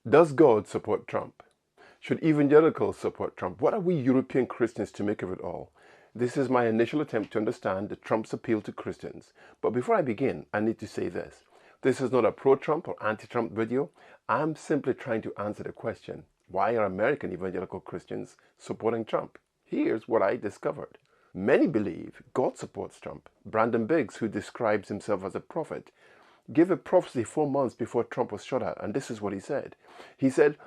Does God support Trump? Should evangelicals support Trump? What are we European Christians to make of it all? This is my initial attempt to understand Trump's appeal to Christians. But before I begin, I need to say this. This is not a pro-Trump or anti-Trump video. I'm simply trying to answer the question, why are American evangelical Christians supporting Trump? Here's what I discovered. Many believe God supports Trump. Brandon Biggs, who describes himself as a prophet, gave a prophecy 4 months before Trump was shot at, and this is what he said. He said,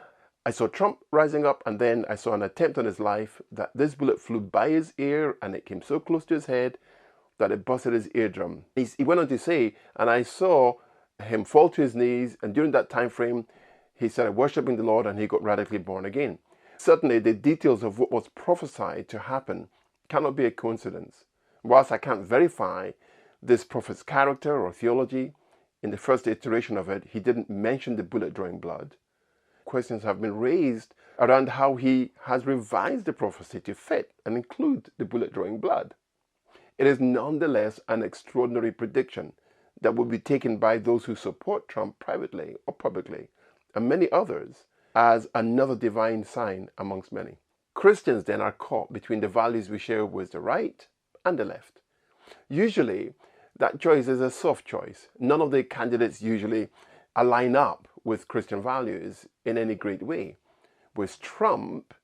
I saw Trump rising up, and then I saw an attempt on his life that this bullet flew by his ear and it came so close to his head that it busted his eardrum. He went on to say, and I saw him fall to his knees, and during that time frame, he started worshiping the Lord and he got radically born again. Certainly, the details of what was prophesied to happen cannot be a coincidence. Whilst I can't verify this prophet's character or theology, in the first iteration of it, he didn't mention the bullet drawing blood. Questions have been raised around how he has revised the prophecy to fit and include the bullet drawing blood. It is nonetheless an extraordinary prediction that will be taken by those who support Trump privately or publicly, and many others, as another divine sign amongst many. Christians then are caught between the values we share with the right and the left. Usually, that choice is a soft choice. None of the candidates usually align up with Christian values in any great way. With Trump,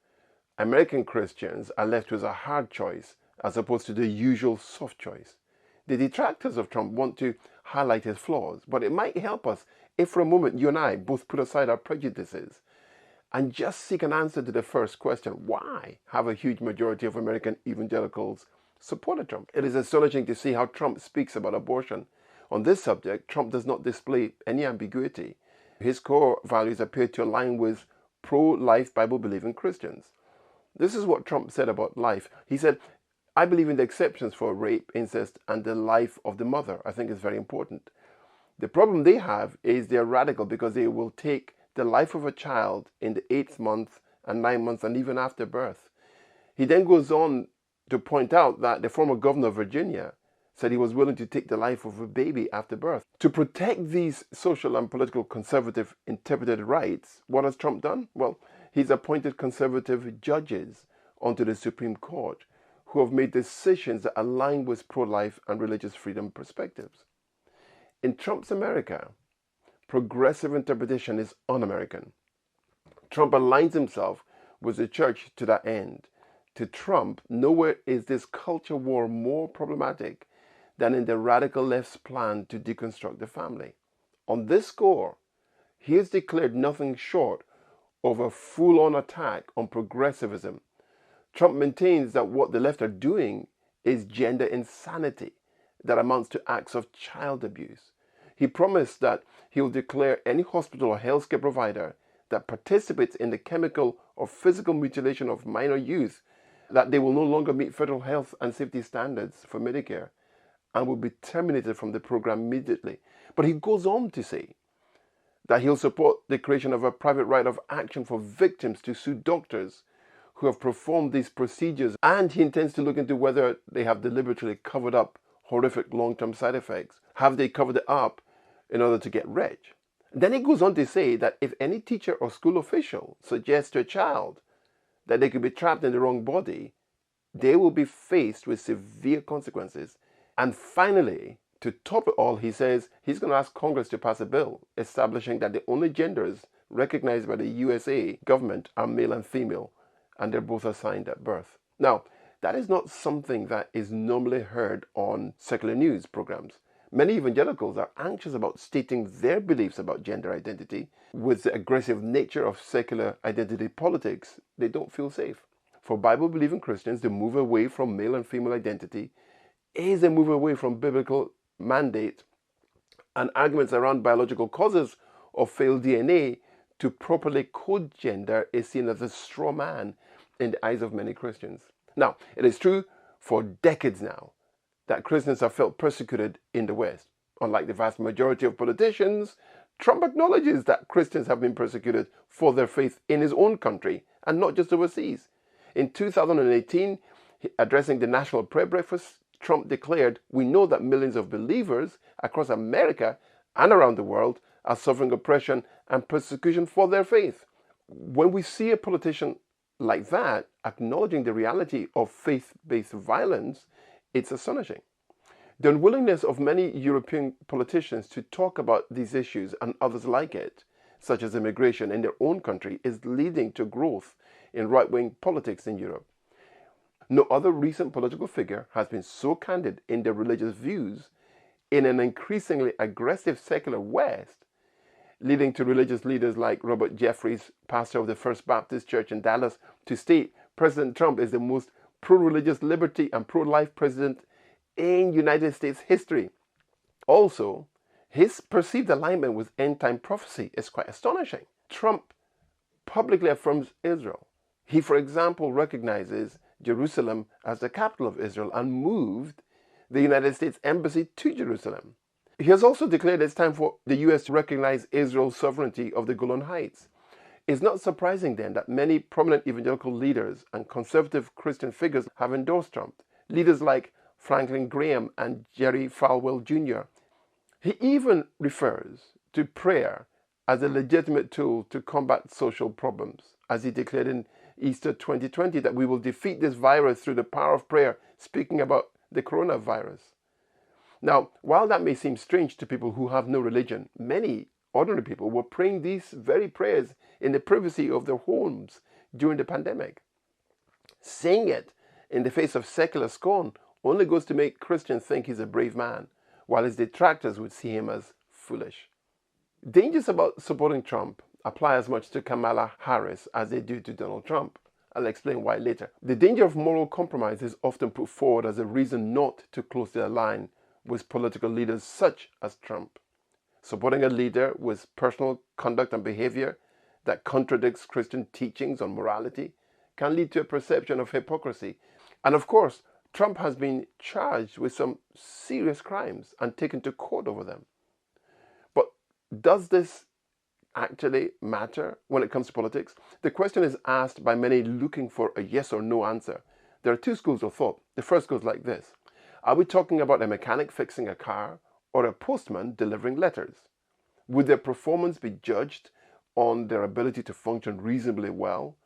American Christians are left with a hard choice as opposed to the usual soft choice. The detractors of Trump want to highlight his flaws, but it might help us if for a moment you and I both put aside our prejudices and just seek an answer to the first question: why have a huge majority of American evangelicals supported Trump? It is astonishing to see how Trump speaks about abortion. On this subject, Trump does not display any ambiguity. His core values appear to align with pro-life Bible-believing Christians. This is what Trump said about life. He said, I believe in the exceptions for rape, incest, and the life of the mother. I think it's very important. The problem they have is they're radical because they will take the life of a child in the 8th month and 9 months and even after birth. He then goes on to point out that the former governor of Virginia said he was willing to take the life of a baby after birth. To protect these social and political conservative interpreted rights, what has Trump done? Well, he's appointed conservative judges onto the Supreme Court who have made decisions that align with pro-life and religious freedom perspectives. In Trump's America, progressive interpretation is un-American. Trump aligns himself with the church to that end. To Trump, nowhere is this culture war more problematic than in the radical left's plan to deconstruct the family. On this score, he has declared nothing short of a full-on attack on progressivism. Trump maintains that what the left are doing is gender insanity that amounts to acts of child abuse. He promised that he will declare any hospital or healthcare provider that participates in the chemical or physical mutilation of minor youth that they will no longer meet federal health and safety standards for Medicare and will be terminated from the program immediately. But he goes on to say that he'll support the creation of a private right of action for victims to sue doctors who have performed these procedures, and he intends to look into whether they have deliberately covered up horrific long-term side effects. Have they covered it up in order to get rich? Then he goes on to say that if any teacher or school official suggests to a child that they could be trapped in the wrong body, they will be faced with severe consequences. And finally, to top it all, he says he's going to ask Congress to pass a bill establishing that the only genders recognized by the USA government are male and female, and they're both assigned at birth. Now, that is not something that is normally heard on secular news programs. Many evangelicals are anxious about stating their beliefs about gender identity. With the aggressive nature of secular identity politics, they don't feel safe. For Bible-believing Christians, the move away from male and female identity is a move away from biblical mandate, and arguments around biological causes of failed DNA to properly code gender is seen as a straw man in the eyes of many Christians. Now, it is true for decades now that Christians have felt persecuted in the West. Unlike the vast majority of politicians, Trump acknowledges that Christians have been persecuted for their faith in his own country and not just overseas. In 2018, addressing the National Prayer Breakfast, Trump declared, "We know that millions of believers across America and around the world as suffering oppression and persecution for their faith. When we see a politician like that acknowledging the reality of faith-based violence, it's astonishing. The unwillingness of many European politicians to talk about these issues and others like it, such as immigration in their own country, is leading to growth in right-wing politics in Europe. No other recent political figure has been so candid in their religious views in an increasingly aggressive secular West, leading to religious leaders like Robert Jeffries, pastor of the First Baptist Church in Dallas, to state President Trump is the most pro-religious liberty and pro-life president in United States history. Also, his perceived alignment with end-time prophecy is quite astonishing. Trump publicly affirms Israel. He, for example, recognizes Jerusalem as the capital of Israel and moved the United States Embassy to Jerusalem. He has also declared it's time for the U.S. to recognize Israel's sovereignty of the Golan Heights. It's not surprising then that many prominent evangelical leaders and conservative Christian figures have endorsed Trump. Leaders like Franklin Graham and Jerry Falwell Jr. He even refers to prayer as a legitimate tool to combat social problems, as he declared in Easter 2020 that we will defeat this virus through the power of prayer, speaking about the coronavirus. Now, while that may seem strange to people who have no religion, many ordinary people were praying these very prayers in the privacy of their homes during the pandemic. Saying it in the face of secular scorn only goes to make Christians think he's a brave man, while his detractors would see him as foolish. Dangers about supporting Trump apply as much to Kamala Harris as they do to Donald Trump. I'll explain why later. The danger of moral compromise is often put forward as a reason not to closely align with political leaders such as Trump. Supporting a leader with personal conduct and behavior that contradicts Christian teachings on morality can lead to a perception of hypocrisy. And of course, Trump has been charged with some serious crimes and taken to court over them. But does this actually matter when it comes to politics? The question is asked by many looking for a yes or no answer. There are two schools of thought. The first goes like this. Are we talking about a mechanic fixing a car or a postman delivering letters? Would their performance be judged on their ability to function reasonably well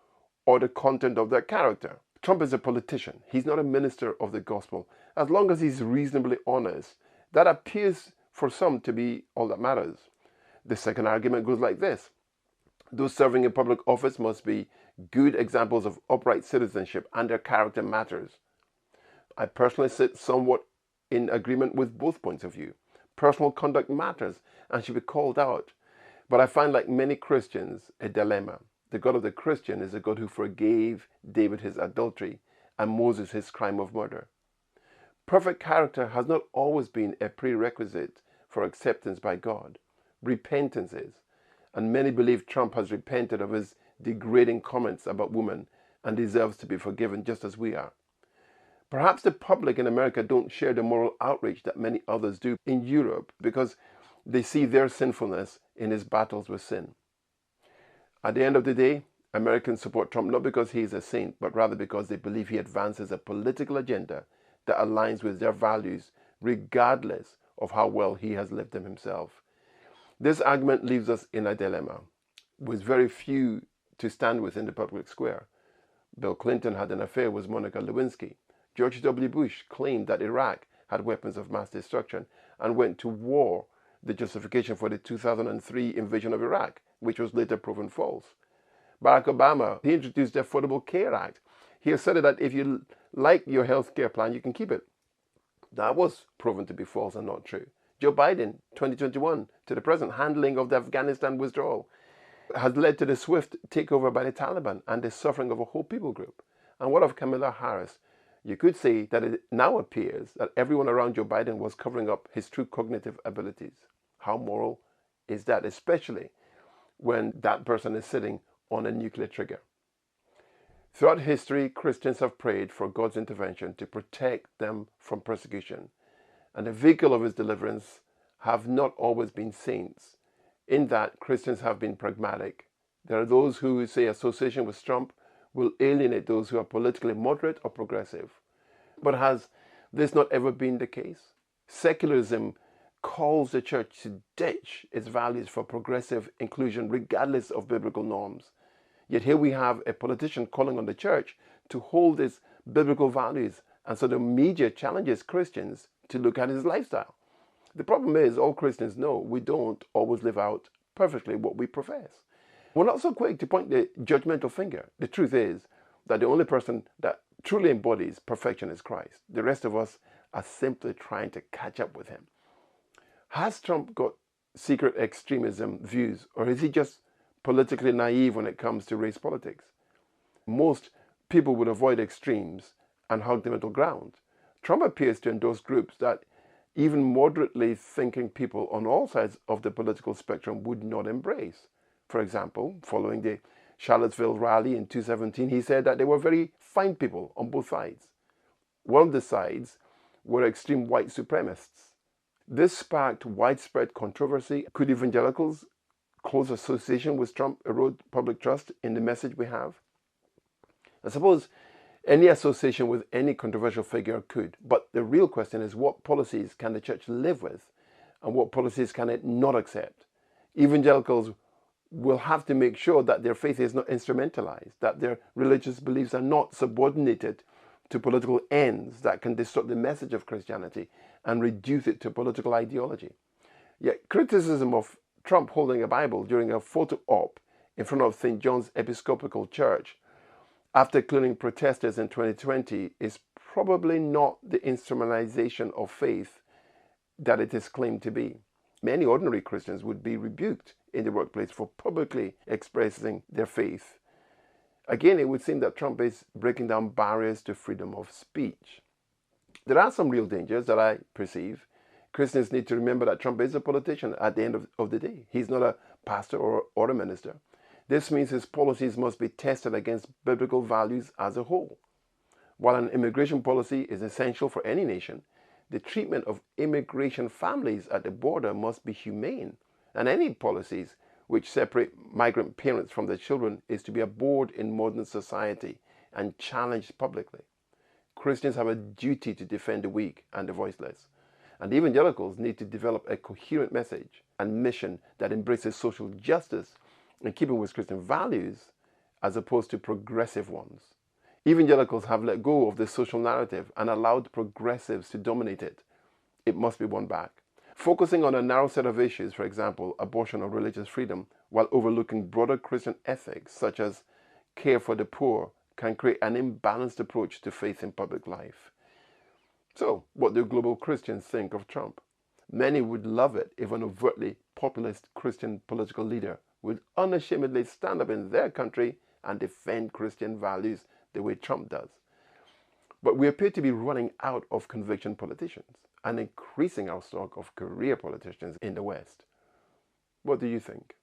or the content of their character? Trump is a politician. He's not a minister of the gospel. As long as he's reasonably honest, that appears for some to be all that matters. The second argument goes like this. Those serving in public office must be good examples of upright citizenship and their character matters. I personally sit somewhat in agreement with both points of view. Personal conduct matters and should be called out. But I find, like many Christians, a dilemma. The God of the Christian is a God who forgave David his adultery and Moses his crime of murder. Perfect character has not always been a prerequisite for acceptance by God. Repentance is. And many believe Trump has repented of his degrading comments about women and deserves to be forgiven just as we are. Perhaps the public in America don't share the moral outrage that many others do in Europe because they see their sinfulness in his battles with sin. At the end of the day, Americans support Trump not because he is a saint, but rather because they believe he advances a political agenda that aligns with their values, regardless of how well he has lived them himself. This argument leaves us in a dilemma, with very few to stand with in the public square. Bill Clinton had an affair with Monica Lewinsky. George W. Bush claimed that Iraq had weapons of mass destruction and went to war, the justification for the 2003 invasion of Iraq, which was later proven false. Barack Obama, he introduced the Affordable Care Act. He asserted that if you like your health care plan, you can keep it. That was proven to be false and not true. Joe Biden, 2021, to the present, handling of the Afghanistan withdrawal has led to the swift takeover by the Taliban and the suffering of a whole people group. And what of Kamala Harris? You could say that it now appears that everyone around Joe Biden was covering up his true cognitive abilities. How moral is that, especially when that person is sitting on a nuclear trigger? Throughout history, Christians have prayed for God's intervention to protect them from persecution, and the vehicle of his deliverance have not always been saints. In that, Christians have been pragmatic. There are those who say association with Trump will alienate those who are politically moderate or progressive. But has this not ever been the case? Secularism calls the church to ditch its values for progressive inclusion regardless of biblical norms. Yet here we have a politician calling on the church to hold its biblical values, and so the media challenges Christians to look at his lifestyle. The problem is, all Christians know we don't always live out perfectly what we profess. We're not so quick to point the judgmental finger. The truth is that the only person that truly embodies perfection is Christ. The rest of us are simply trying to catch up with him. Has Trump got secret extremism views, or is he just politically naive when it comes to race politics? Most people would avoid extremes and hug the middle ground. Trump appears to endorse groups that even moderately thinking people on all sides of the political spectrum would not embrace. For example, following the Charlottesville rally in 2017, he said that they were very fine people on both sides. One of the sides were extreme white supremacists. This sparked widespread controversy. Could evangelicals' close association with Trump erode public trust in the message we have? I suppose any association with any controversial figure could, but the real question is, what policies can the church live with and what policies can it not accept? Evangelicals will have to make sure that their faith is not instrumentalized, that their religious beliefs are not subordinated to political ends that can distort the message of Christianity and reduce it to political ideology. Yet criticism of Trump holding a Bible during a photo op in front of St. John's Episcopal Church after killing protesters in 2020 is probably not the instrumentalization of faith that it is claimed to be. Many ordinary Christians would be rebuked in the workplace for publicly expressing their faith. Again, it would seem that Trump is breaking down barriers to freedom of speech. There are some real dangers that I perceive. Christians need to remember that Trump is a politician at the end of the day. He's not a pastor or a minister. This means his policies must be tested against biblical values as a whole. While an immigration policy is essential for any nation, the treatment of immigration families at the border must be humane, and any policies which separate migrant parents from their children is to be abhorred in modern society and challenged publicly. Christians have a duty to defend the weak and the voiceless, and evangelicals need to develop a coherent message and mission that embraces social justice in keeping with Christian values as opposed to progressive ones. Evangelicals have let go of the social narrative and allowed progressives to dominate it. It must be won back. Focusing on a narrow set of issues, for example, abortion or religious freedom, while overlooking broader Christian ethics such as care for the poor, can create an imbalanced approach to faith in public life. So, what do global Christians think of Trump? Many would love it if an overtly populist Christian political leader would unashamedly stand up in their country and defend Christian values the way Trump does. But we appear to be running out of conviction politicians and increasing our stock of career politicians in the West. What do you think?